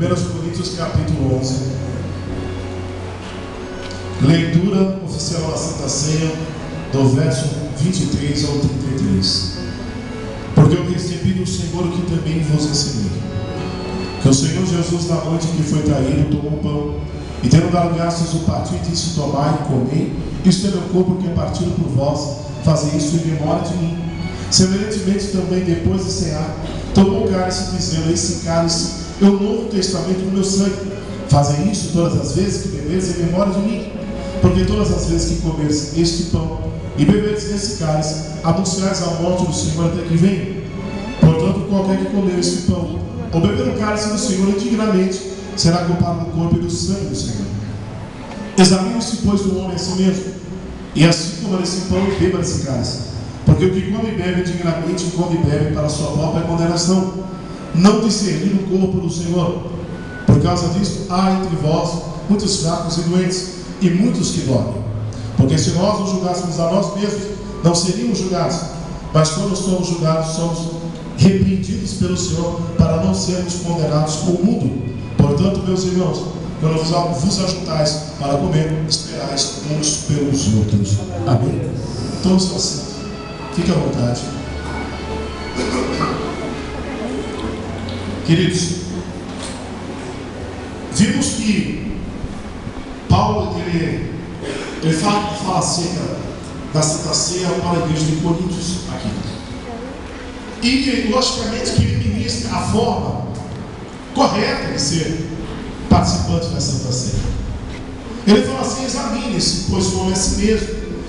1 Coríntios capítulo 11. Leitura oficial da Santa Ceia, do verso 23 ao 33. Porque eu recebi do Senhor o que também vos ensinei, que o Senhor Jesus, na noite que foi traído, tomou o pão, e tendo dado graças, o partiu e disse: tomai e comei, isto é meu corpo que é partido por vós, fazei isso em memória de mim. Semelhantemente também, depois de cear, tomou o cálice, dizendo: esse cálice é o novo testamento do meu sangue. Fazei isso todas as vezes que beberes em memória de mim. Porque todas as vezes que comeres este pão e beberes desse cálice, anunciais a morte do Senhor até que venha. Portanto, qualquer que comer este pão ou beber o cálice do Senhor indignamente, será culpado do corpo e do sangue do Senhor. Examine-se, pois, do homem a si mesmo, e assim coma desse pão e beba desse cálice. Porque o que come e bebe indignamente, come e bebe para a sua própria condenação, não discernindo o corpo do Senhor. Por causa disto, há entre vós muitos fracos e doentes, e muitos que dormem. Porque se nós nos julgássemos a nós mesmos, não seríamos julgados. Mas quando somos julgados, somos repreendidos pelo Senhor, para não sermos condenados com o mundo. Portanto, meus irmãos, quando vos ajuntais para comer, esperais uns pelos outros. Amém? Todos assim, fique à vontade. Queridos, vimos que Paulo ele fala acerca da Santa Ceia para a igreja de Coríntios aqui. E logicamente que ele ministra a forma correta de ser participante da Santa Ceia. Ele fala assim: examine-se, pois come a si mesmo,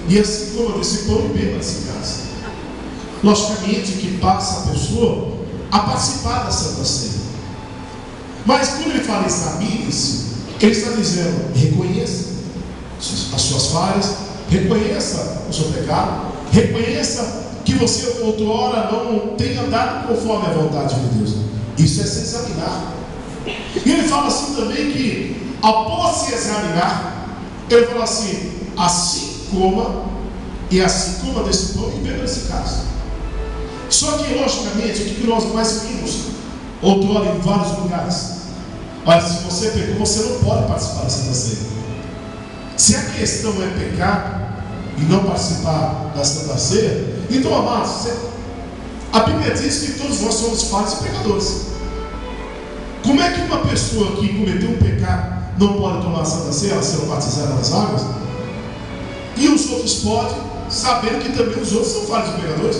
e assim coma desse pão e beba desse cálice. Logicamente que passa a pessoa a participar da Santa Ceia. Mas quando ele fala examine-se, ele está dizendo: reconheça as suas falhas, reconheça o seu pecado, reconheça que você outrora não tem andado conforme a vontade de Deus. Isso é se examinar. E ele fala assim também que, após se examinar, ele fala assim: assim coma, e assim coma desse pão e beba desse cálice. Só que, logicamente, o que nós mais vimos outrora em vários lugares: olha, se você pecou, você não pode participar da Santa Ceia. Se a questão é pecar e não participar da Santa Ceia, então, amados, a Bíblia diz que todos nós somos falhos e pecadores. Como é que uma pessoa que cometeu um pecado não pode tomar a Santa Ceia, ela sendo batizada nas águas, e os outros podem, sabendo que também os outros são falhos e pecadores?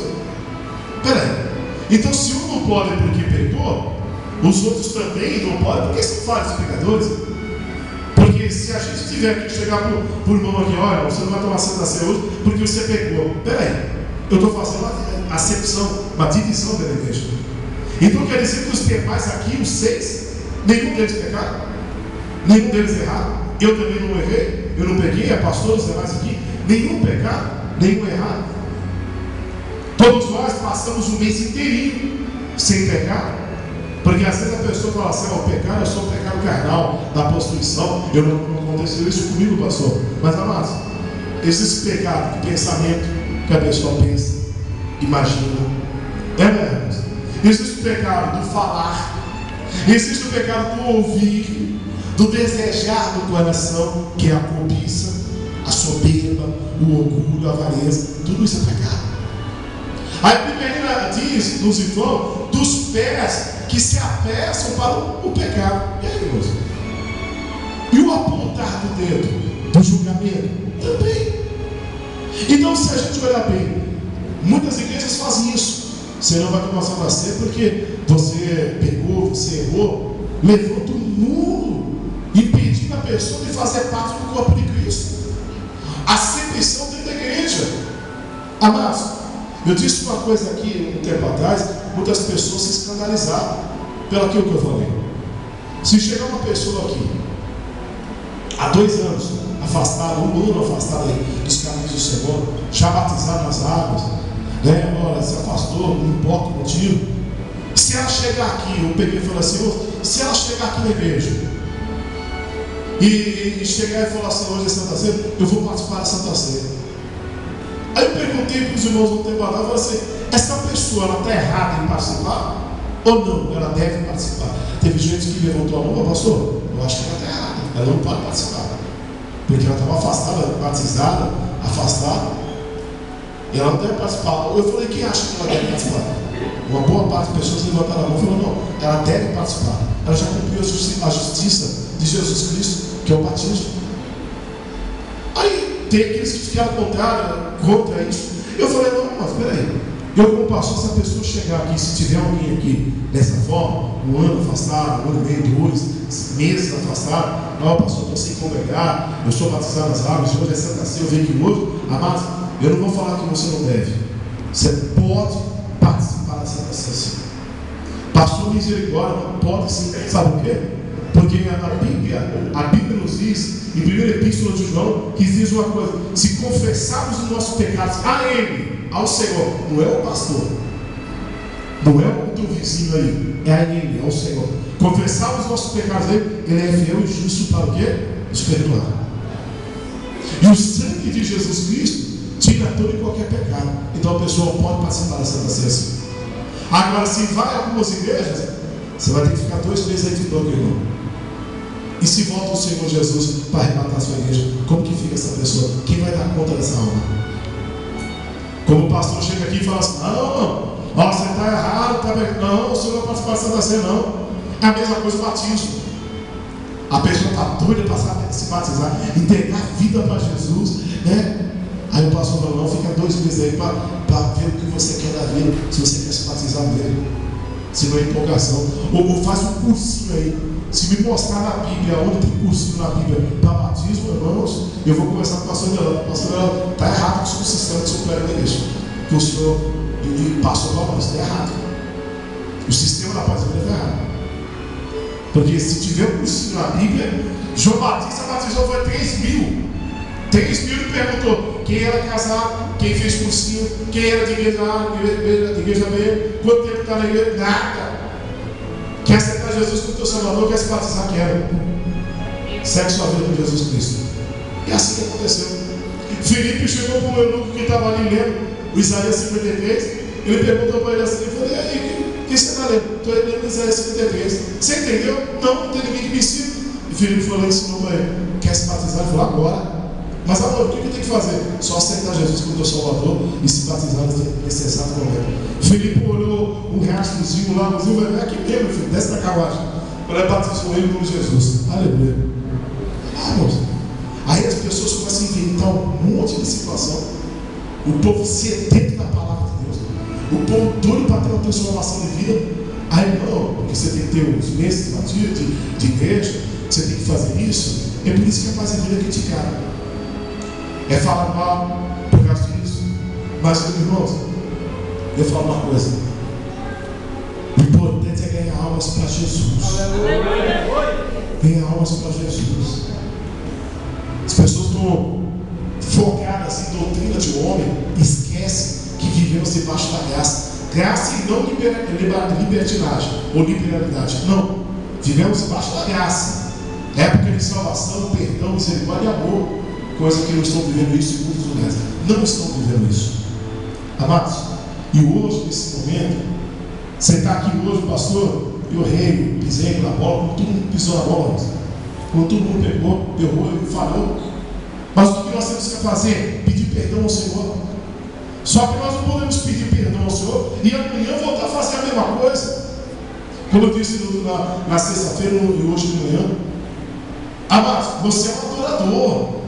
Peraí, então se um não pode porque pecou, os outros também não podem porque são falhos e pecadores? Porque se a gente tiver que chegar por irmão aqui: olha, você não vai tomar Santa Ceia hoje porque você pecou. Peraí, eu estou fazendo uma acepção, uma divisão da igreja. Então quer dizer que os demais aqui, os 6, nenhum deles pecaram, nenhum deles erraram. Eu também não errei, eu não peguei, a pastor, os demais aqui, nenhum pecado, nenhum errado. Todos nós passamos um mês inteirinho sem pecar. Porque às vezes a pessoa fala assim: o pecado é só o pecado carnal, da prostituição. Eu não aconteceu isso comigo, pastor. Mas, amados, existe pecado de pensamento que a pessoa pensa, imagina. Mesmo? Existe o pecado do falar, existe o pecado do ouvir, do desejar do coração, que é a cobiça, a soberba, o orgulho, a avareza. Tudo isso é pecado. Aí a Bíblia diz, nos irmãos, dos pés que se apressam para o pecado. E aí, irmãos? E o apontar do dedo do julgamento também. Então, se a gente olhar bem, muitas igrejas fazem isso. Você não vai tomar Santa Ceia porque você pecou, você errou. Levanta um muro impedindo a pessoa de fazer parte do corpo de Cristo. A acepção dentro da igreja. Amados, eu disse uma coisa aqui um tempo atrás, muitas pessoas se escandalizaram pelo aquilo que eu falei. Se chegar uma pessoa aqui há 2 anos afastada, 1 ano afastada dos caminhos do Senhor, já batizada nas águas, olha, se afastou, não importa o motivo. Se ela chegar aqui, eu peguei e falei assim: se ela chegar aqui na igreja e chegar e falar assim: hoje é Santa Ceia, eu vou participar da Santa Ceia. Aí eu perguntei para os irmãos um tempo atrás, eu falei assim: essa pessoa, ela está errada em participar? Ou não? Ela deve participar. Teve gente que levantou a mão, pastor, eu acho que ela está errada, ela não pode participar, porque ela estava afastada, batizada, afastada, e ela não deve participar. Eu falei, quem acha que ela deve participar? Uma boa parte das pessoas levantaram a mão e falaram, não, ela deve participar, ela já cumpriu a justiça de Jesus Cristo, que é o batismo. Aí tem aqueles que ficaram contra isso. Eu falei, não, mas peraí, eu como pastor, se a pessoa chegar aqui, se tiver alguém aqui dessa forma, um ano afastado, um ano e meio, 2 meses afastado, não, pastor, estou sem congregar, eu sou batizado nas águas, hoje é Santa Ceia, eu venho aqui hoje, amados, eu não vou falar que você não deve, você pode participar da Santa Ceia. Pastor misericórdia, pode sim, sabe o quê? Porque a Bíblia nos diz, em 1ª Epístola de João, que diz uma coisa: se confessarmos os nossos pecados a Ele, ao Senhor, não é o pastor, não é o teu vizinho aí, é a Ele, é o Senhor. Confessarmos os nossos pecados a Ele, Ele é fiel e justo para o quê? Nos perdoar. E o sangue de Jesus Cristo tira todo e qualquer pecado. Então a pessoa pode participar da Santa Ceia. Agora, se vai a algumas igrejas, você vai ter que ficar 2 meses aí de banco, irmão. E se volta o Senhor Jesus para arrebatar a sua igreja, como que fica essa pessoa? Quem vai dar conta dessa alma? Como o pastor chega aqui e fala assim, não, você está errado, tá bem. Não, o senhor não participa da Santa Ceia, não. É a mesma coisa o batismo. A pessoa está doida para se batizar, entregar a vida para Jesus, né? Aí o pastor fala, não, fica 2 meses aí para ver o que você quer da vida, se você quer se batizar nele, se não é empolgação. Ou faz um cursinho aí. Se me mostrar na Bíblia, onde tem cursinho na Bíblia para batismo, irmãos, eu vou conversar com o pastor Delano. Pastor Delano, está errado com o seu sistema que o senhor prega na igreja, que o senhor passou para nós, está errado. O sistema da paz está errado. Porque se tiver um cursinho na Bíblia, João Batista batizou foi 3.000. 3.000 perguntou quem era casado, quem fez cursinho, quem era de igreja A, de igreja B, quanto tempo está na igreja, nada. Quer aceitar Jesus como teu Salvador, quer se batizar, quer. Segue sua vida com Jesus Cristo. E assim que aconteceu. Filipe chegou para o eunuco que estava ali lendo o Isaías 53. Ele perguntou para ele assim, eu falei, e aí, o que você está lendo? Estou lendo Isaías 53. Você entendeu? Não tem ninguém que me ensina. E Filipe falou, ensinou para ele, quer se batizar? Ele falou, agora. Mas agora, o que eu tenho que fazer? Só aceitar Jesus como teu Salvador e se batizar nesse exato momento. Filipe olhou um rastrozinho lá, é aqui mesmo, filho, desce da carruagem. Quando ele batizou ele com Jesus. Aleluia. Irmãos, aí as pessoas começam a inventar um monte de situação. O povo sedento da palavra de Deus. O povo doido para ter uma transformação de vida. Aí não, porque você tem que ter os meses de batismo, de igreja, você tem que fazer isso. É por isso que a paz e vida é criticada. É falar mal por causa disso. Mas, irmãos, eu falo uma coisa: o importante é ganhar almas para Jesus. Ganhar almas para Jesus. As pessoas estão focadas em doutrina de homem, esquecem que vivemos debaixo da graça. Graça e não libertinagem ou liberalidade. Não, vivemos debaixo da graça. Época de salvação, perdão, misericórdia e amor. Coisa que não estão vivendo isso em muitos lugares. Não estão vivendo isso. Amados, e hoje, nesse momento, você está aqui hoje, pastor, eu rei, pisei na bola, como todo mundo pisou na bola, como todo mundo pegou, errou, falhou. Mas o que nós temos que fazer? Pedir perdão ao Senhor. Só que nós não podemos pedir perdão ao Senhor e amanhã voltar a fazer a mesma coisa. Como eu disse na sexta-feira e hoje de manhã. Amados, você é um adorador.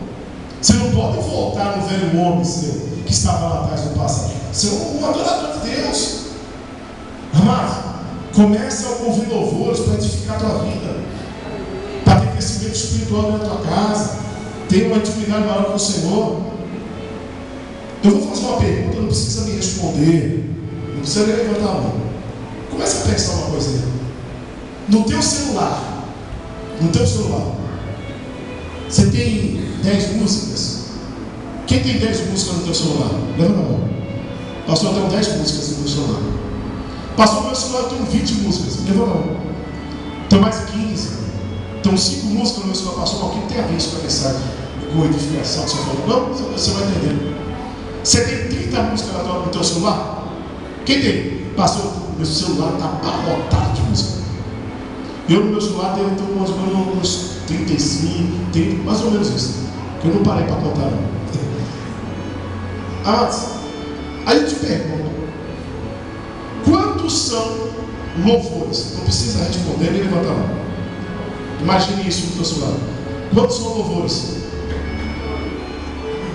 Você não pode voltar no velho homem seu, que estava lá atrás do passado. Você é um adorador de Deus. Amado, comece a ouvir louvores para edificar a tua vida, para ter crescimento espiritual na tua casa, ter uma intimidade maior com o Senhor. Eu vou fazer uma pergunta, não precisa me responder, não precisa nem levantar a mão. Comece a pensar uma coisa aí. No teu celular, você tem 10 músicas? Quem tem 10 músicas no teu celular? Levanta a mão. Pastor, eu tenho 10 músicas no meu celular. Pastor, no meu celular tem 20 músicas. Levanta a mão. Tem mais 15. Tem 5 músicas no meu celular. Pastor, o que tem a ver isso com a mensagem? Com edificação que você falou? Não, você vai entender. Você tem 30 músicas no teu celular? Quem tem? Pastor, meu celular está abarrotado de música. Eu no meu celular tenho mais ou menos uns 35, 30, mais ou menos isso. Que eu não parei para contar não. Aí eu te pergunto, quantos são louvores? Não precisa responder nem levantar a mão. Imagine isso no teu celular. Quantos são louvores?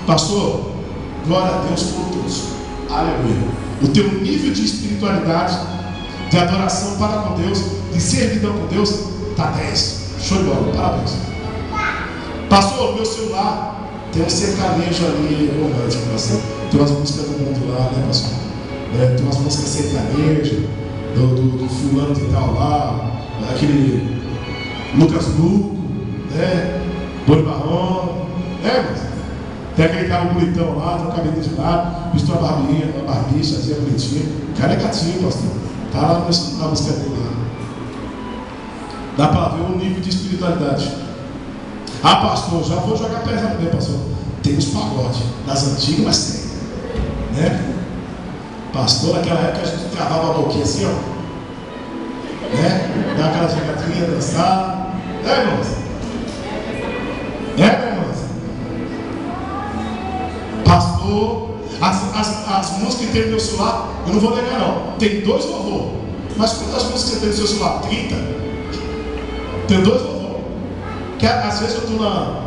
Pastor, glória a Deus por todos. Aleluia. O teu nível de espiritualidade, de adoração para com Deus, de servidão com Deus, está 10. Show de bola, parabéns. Pastor, meu celular tem um sertanejo ali romântico, assim. Tem umas músicas do mundo lá, né, pastor? Tem umas músicas sertanejas do fulano de tal lá, aquele Lucas Luco, né? Boi Marrom, mas tem aquele cara bonitão lá, tem um cabelinho de lado, vestiu uma barbinha, uma barbicha, assim, bonitinha. O cara é gatinho, pastor. Tá lá na música dele lá. Dá para ver o nível de espiritualidade. Pastor, já vou jogar pesado, né, pastor? Tem os pagodes das antigas, mas tem, né? Pastor, naquela época a gente cavava a boquinha assim, ó, né? Dá aquela jogadinha, dançar, né, irmãos? Né, irmãos? Pastor, as músicas que tem no meu celular, eu não vou negar não, tem 2 louvor. Mas quantas músicas você tem no seu celular? 30? Tem 2 louvor. Que às vezes eu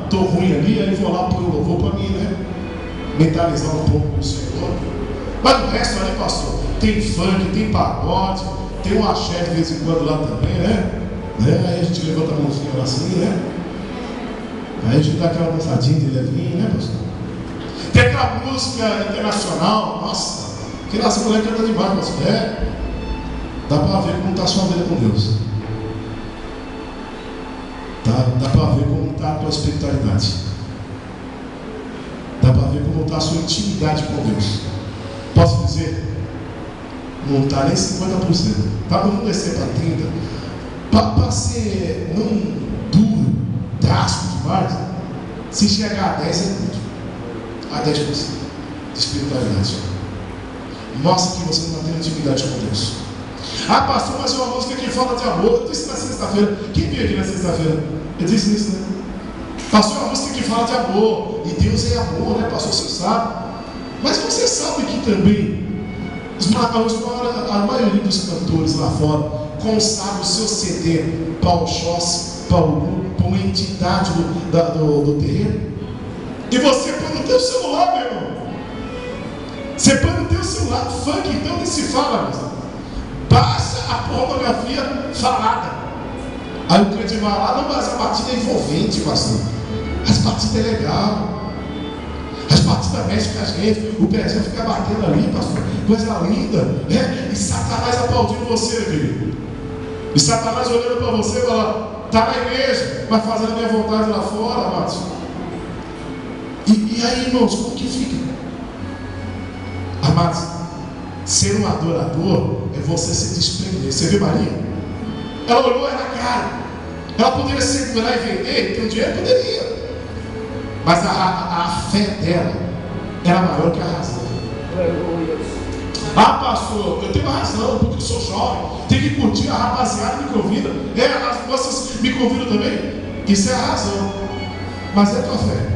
tô ruim ali, aí vou lá pôr o louvor para mim, né? Mentalizar um pouco o Senhor. Mas o resto ali, pastor, tem funk, tem pagode, tem um axé de vez em quando lá também, né? Aí a gente levanta a mãozinha lá assim, né? Aí a gente dá aquela dançadinha de levinho, né, pastor? Tem aquela música internacional, nossa, que nossa mulher canta demais, pastor. Dá para ver como está a sua vida com Deus. Dá para ver como está a tua espiritualidade. Dá para ver como está a sua intimidade com Deus. Posso dizer, não está nem 50%. Vamos descer para 30%. Para ser não duro, drástico demais, se chegar a 10% é muito. A 10% de espiritualidade. Mostra que você não tem intimidade com Deus. Pastor, mas é uma música que fala de amor. Eu disse na sexta-feira. Quem veio aqui na sexta-feira? Eu disse isso, né? Pastor, é uma música que fala de amor. E Deus é amor, né, pastor? Você sabe. Mas você sabe que também a maioria dos cantores lá fora consagra o seu CD para o Oxóssi, para uma entidade do terreno. E você põe no teu celular, meu irmão. Você põe no teu celular funk, então nem se fala, mas baixa a pornografia falada. Aí o crente vai lá, não, mas a batida é envolvente, pastor. As batidas é legal. As batidas mexem com a gente, o pezinho fica batendo ali, pastor. Coisa linda, né? E Satanás aplaudindo você, querido. E Satanás olhando para você e falando, está na igreja, mas fazendo a minha vontade lá fora, amados. E aí, irmãos, como que fica? Amados, ser um adorador é você se desprender. Você viu Maria? Ela olhou, era cara. Ela poderia segurar e vender, ter um dinheiro, poderia. Mas a fé dela era maior que a razão. Pastor, eu tenho razão, porque eu sou jovem. Tenho que curtir, a rapaziada me convida. As moças me convidam também. Isso é a razão. Mas é a tua fé.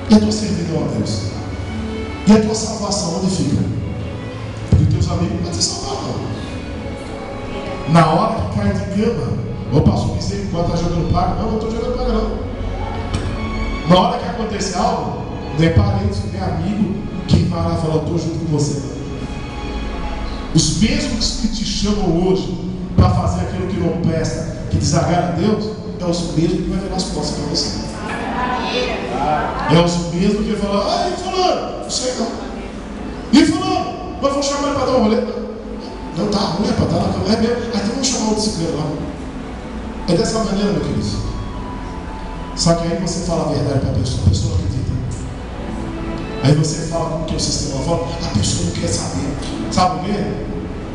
E a tua servidão a Deus? E a tua salvação onde fica? Porque teus amigos não vão te salvar, não. Na hora que cai de cama, pastor, misericórdia, está jogando praga? Não, não estou jogando praga, não. Na hora que acontece algo, não é parente, não é amigo, quem vai lá falar, eu estou junto com você. Os mesmos que te chamam hoje para fazer aquilo que não presta, que desagrada a Deus, é os mesmos que vai virar as costas para você. É os mesmos que vai falar, fulano, não sei não. E fulano, mas vou chamar ele para dar um rolê. Não, tá ruim, para dar na cama. É mesmo. Então vamos chamar o disciplino lá. É dessa maneira, meu querido. Só que aí você fala a verdade para a pessoa não acredita. Aí você fala com o que o sistema fala, a pessoa não quer saber. Sabe por quê?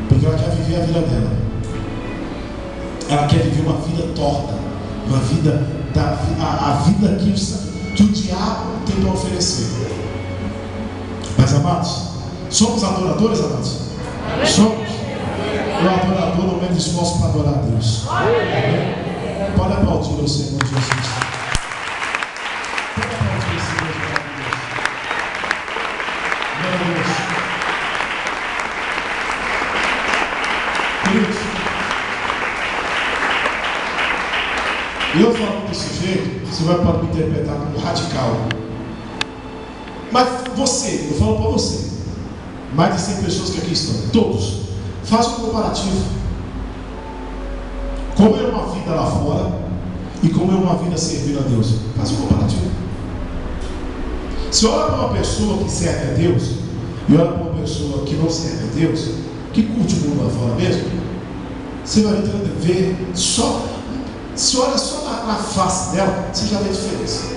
Porque ela quer viver a vida dela. Ela quer viver uma vida torta, uma vida, a vida que o diabo tem para oferecer. Mas amados, somos adoradores, amados? Somos. O adorador não mede esforço para adorar a Deus. Pode aplaudir ao Senhor Jesus. Pode aplaudir esse Deus maravilhoso. Queridos, eu falo desse jeito, você vai poder me interpretar como radical. Mas você, eu falo para você, mais de 100 pessoas que aqui estão, todos, façam um comparativo. Como é uma vida lá fora e como é uma vida servindo a Deus. Faça um comparativo. Se olha para uma pessoa que serve a Deus e olha para uma pessoa que não serve a Deus, que curte o mundo lá fora mesmo, você vai ver só, se olha só na face dela, você já vê a diferença.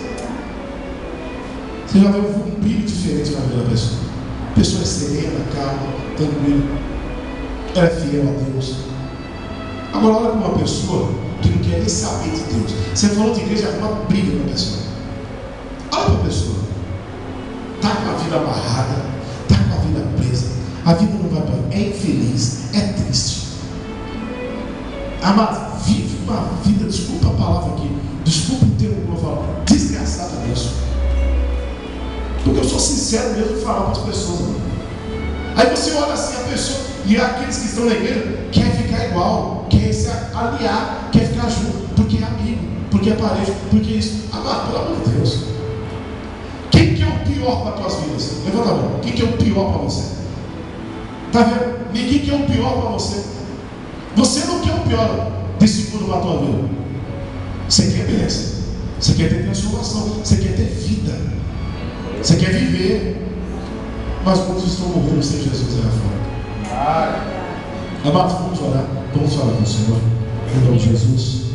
Você já vê um brilho diferente na vida da pessoa. A pessoa é serena, calma, tranquila, ela é fiel a Deus. Agora olha para uma pessoa que não quer nem saber de Deus. Você falou de igreja, já uma briga na pessoa. Olha para a pessoa, está com a vida amarrada, está com a vida presa, a vida não vai para, é infeliz, é triste. Amado, vive uma vida, desculpa a palavra aqui, desculpa o termo que eu vou falar, desgraçada mesmo. Porque eu sou sincero mesmo em falar para as pessoas. Mano. Aí você olha assim a pessoa, e aqueles que estão na igreja quer ficar igual, quer se aliar, quer ficar junto, porque é amigo, porque é parente, porque isso. Amado, pelo amor de Deus. Quem que é o pior para as tuas vidas? Levanta a mão. Quem que é o pior para você? Está vendo? Ninguém quer o pior para você. Você não quer o pior de seguro para a tua vida. Você quer bênção. Você quer ter transformação. Você quer ter vida. Você quer viver. Mas muitos estão morrendo sem Jesus aí fora. Amados, vamos orar. Vamos falar com o Senhor. Em nome de Jesus.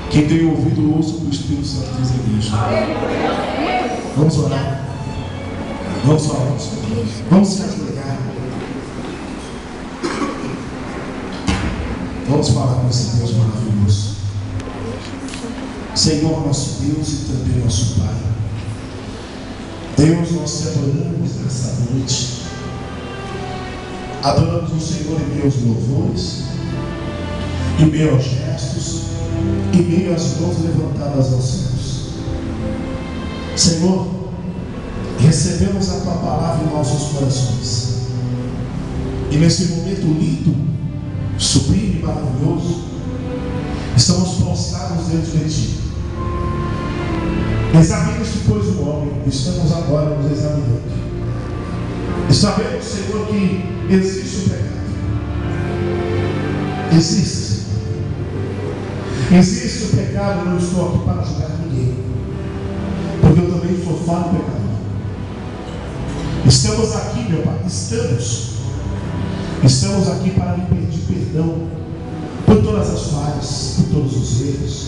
Quem tem ouvido, ouça o que o Espírito Santo diz à igreja. Vamos orar. Vamos falar com o Senhor. Vamos se ajoelhar. Vamos falar com esse Deus maravilhoso. Senhor, nosso Deus e também nosso Pai. Deus, nós te adoramos nessa noite. Adoramos o Senhor em meus louvores, em meus gestos, em meio às mãos levantadas aos céus. Senhor, recebemos a tua palavra em nossos corações. E nesse momento lindo, sublime e maravilhoso, estamos prostrados diante de ti. Examine-se, pois, o homem. Estamos agora nos examinando. E sabemos, Senhor, que existe o pecado. Existe. Existe o pecado. Eu não estou aqui para julgar ninguém, porque eu também sou falho pecador. Estamos aqui, meu Pai. Estamos aqui para lhe pedir perdão por todas as falhas, por todos os erros.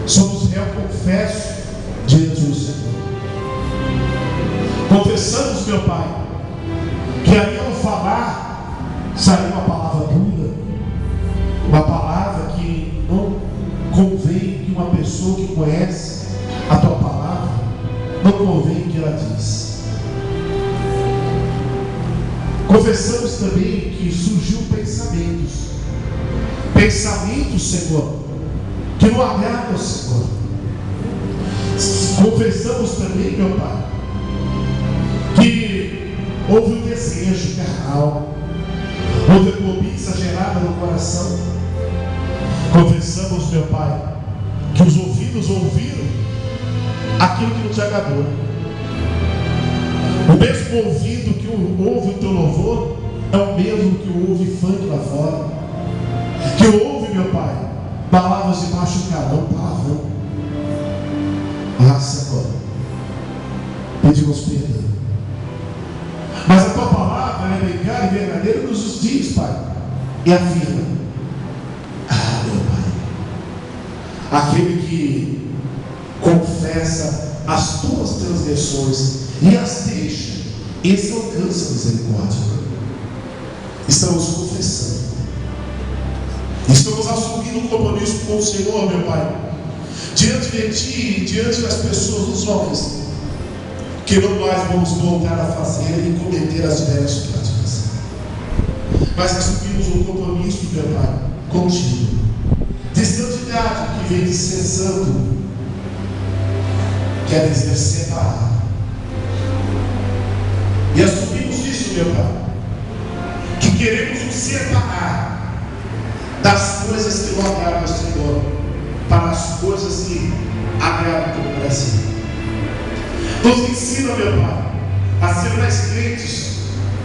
Somos réu, confesso diante do Senhor. Confessamos, meu Pai, que ali ao falar saiu uma palavra dura, uma palavra que não convém que uma pessoa que conhece a tua palavra, não convém que ela diz. Confessamos também que surgiu pensamentos, Senhor, que não agradam ao Senhor. Confessamos também, meu Pai, que houve um desejo carnal, houve a cobiça gerada no coração. Confessamos, meu Pai, que os ouvidos ouviram aquilo que não te agradou. O mesmo ouvido que ouve o teu louvor é o mesmo que ouve funk lá fora, que ouve, meu Pai, palavras de machucadão, palavrão. Ah, Senhor, pedimos perdão. Mas a tua palavra é bem clara e verdadeira, nos diz, Pai, e afirma: ah, meu Pai, aquele que confessa as tuas transgressões e as deixa, esse alcança a misericórdia. Estamos confessando, estamos assumindo um compromisso com o Senhor, meu Pai, diante de ti, diante das pessoas, dos homens, que não mais vamos voltar a fazer e cometer as velhas práticas. mas assumimos um compromisso, meu Pai, contigo, de santidade, que vem de ser santo, quer dizer separar. E assumimos isso, meu Pai, que queremos nos separar das coisas que não agradam ao Senhor, para as coisas que agradam ao coração. Nos ensina, meu Pai, a ser mais crentes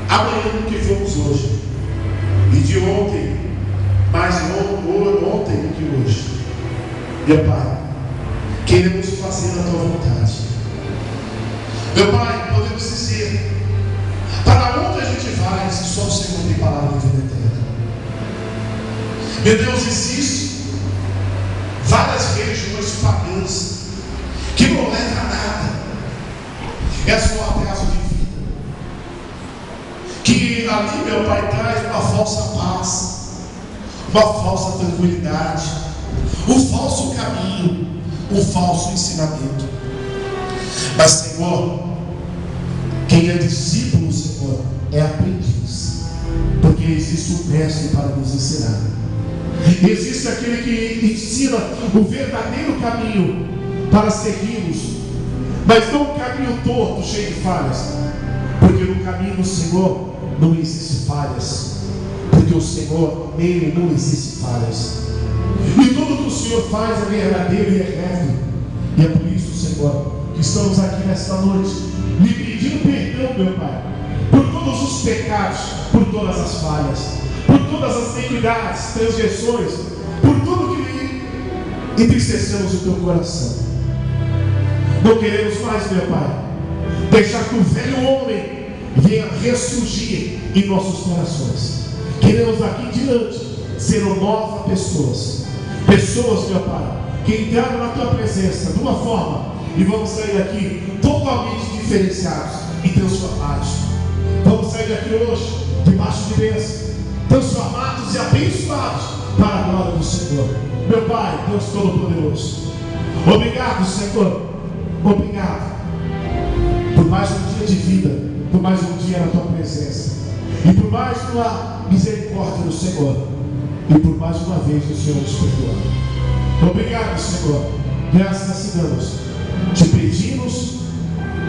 amanhã do que fomos hoje, e de ontem, mais ontem do que hoje. Meu Pai, queremos fazer a Tua vontade. Meu Pai, podemos dizer, para onde a gente vai se só o Senhor tem palavra de vida eterna? Meu Deus, existe várias religiões pagãs que não levam a nada, é só atraso de vida, que ali, meu Pai, traz uma falsa paz, uma falsa tranquilidade, um falso caminho, um falso ensinamento. Mas, Senhor, quem é discípulo, Senhor, é aprendiz, porque existe um mestre para nos ensinar. Existe aquele que ensina o verdadeiro caminho para seguirmos, mas não um caminho torto, cheio de falhas, porque no caminho do Senhor não existe falhas, porque o Senhor nele não existe falhas, e tudo que o Senhor faz é verdadeiro e é reto. E é por isso, Senhor, que estamos aqui nesta noite lhe pedindo perdão, meu Pai, por todos os pecados, por todas as falhas, por todas as iniquidades, transgressões, por tudo que entristecemos o Teu coração. Não queremos mais, meu Pai, deixar que o velho homem venha ressurgir em nossos corações. Queremos aqui diante ser novas pessoas, meu Pai, que entraram na Tua presença de uma forma e vamos sair daqui totalmente diferenciados e transformados. Vamos sair daqui hoje debaixo de bênção, transformados e abençoados para a glória do Senhor. Meu Pai, Deus Todo-Poderoso, obrigado, Senhor, obrigado por mais um dia de vida, por mais um dia na Tua presença, e por mais uma misericórdia do Senhor, e por mais uma vez o Senhor nos perdoar. Obrigado, Senhor, graças te damos, te pedimos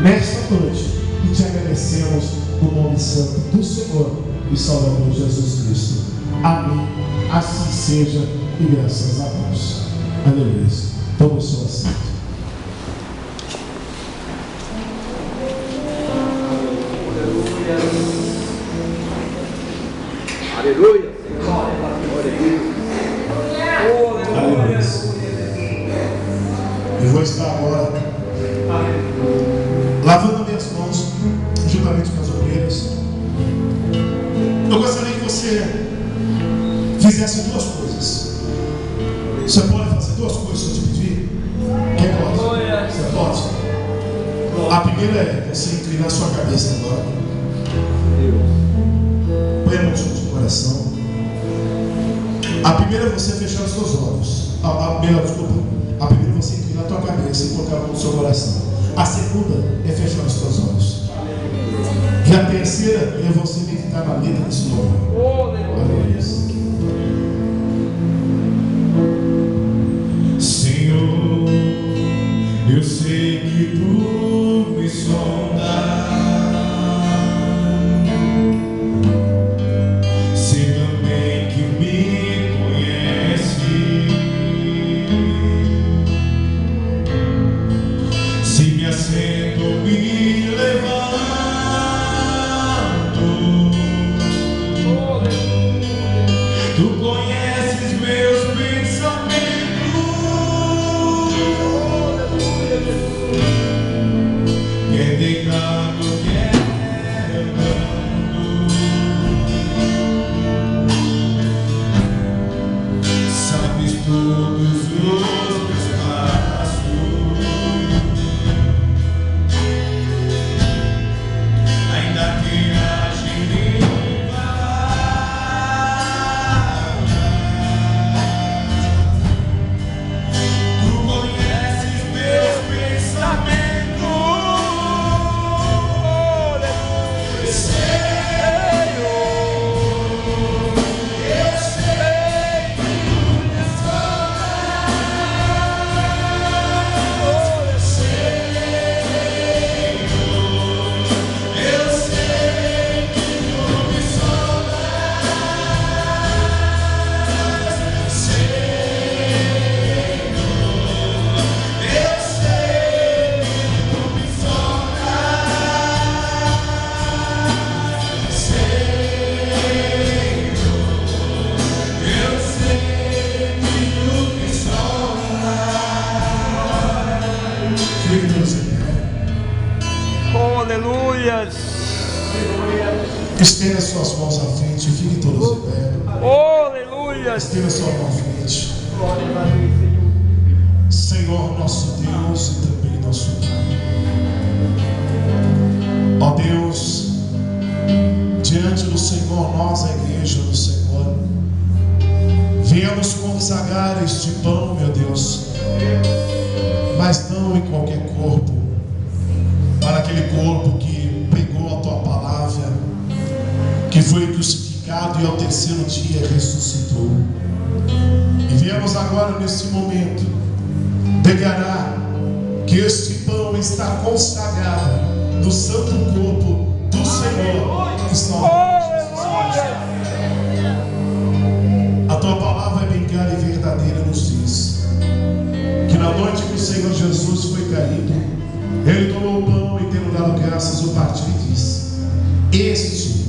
nesta noite e te agradecemos no nome santo do Senhor e Salvador Jesus Cristo. Amém. Assim seja e graças a Deus. Aleluia. Toma o seu assento. Aleluia. Aleluia. Eu vou estar agora lavando minhas mãos juntamente com as ovelhas. Eu gostaria que você fizesse duas coisas. Você pode fazer duas coisas se eu te pedir? Quem pode? Você pode? A primeira é você inclinar sua cabeça agora. Põe a mão junto no coração. A primeira é você fechar os seus olhos. A primeira é você inclinar a tua cabeça e colocar a mão no seu coração. A segunda é fechar os teus olhos. E a terceira é você meditar na letra desse louvor. Aleluia. Senhor, eu sei que Tu me sondas. Sei também que me conhece. Se me assento, me levanto. Estenda suas mãos à frente e fiquem todos de pé. Oh, aleluia. Estenda sua mão à frente. Senhor, nosso Deus e também nosso Pai. Ó Deus, diante do Senhor, nós, a igreja do Senhor, venhamos consagrar este pão, meu Deus, mas não em qualquer corpo, para aquele corpo que pregou a tua palavra, que foi crucificado e ao terceiro dia ressuscitou. E viemos agora nesse momento declarar que este pão está consagrado no santo corpo do Senhor que está a tua palavra é bem clara e verdadeira, nos diz que na noite que o Senhor Jesus foi caído, ele tomou o pão e, tendo dado graças, o partiu e disse: este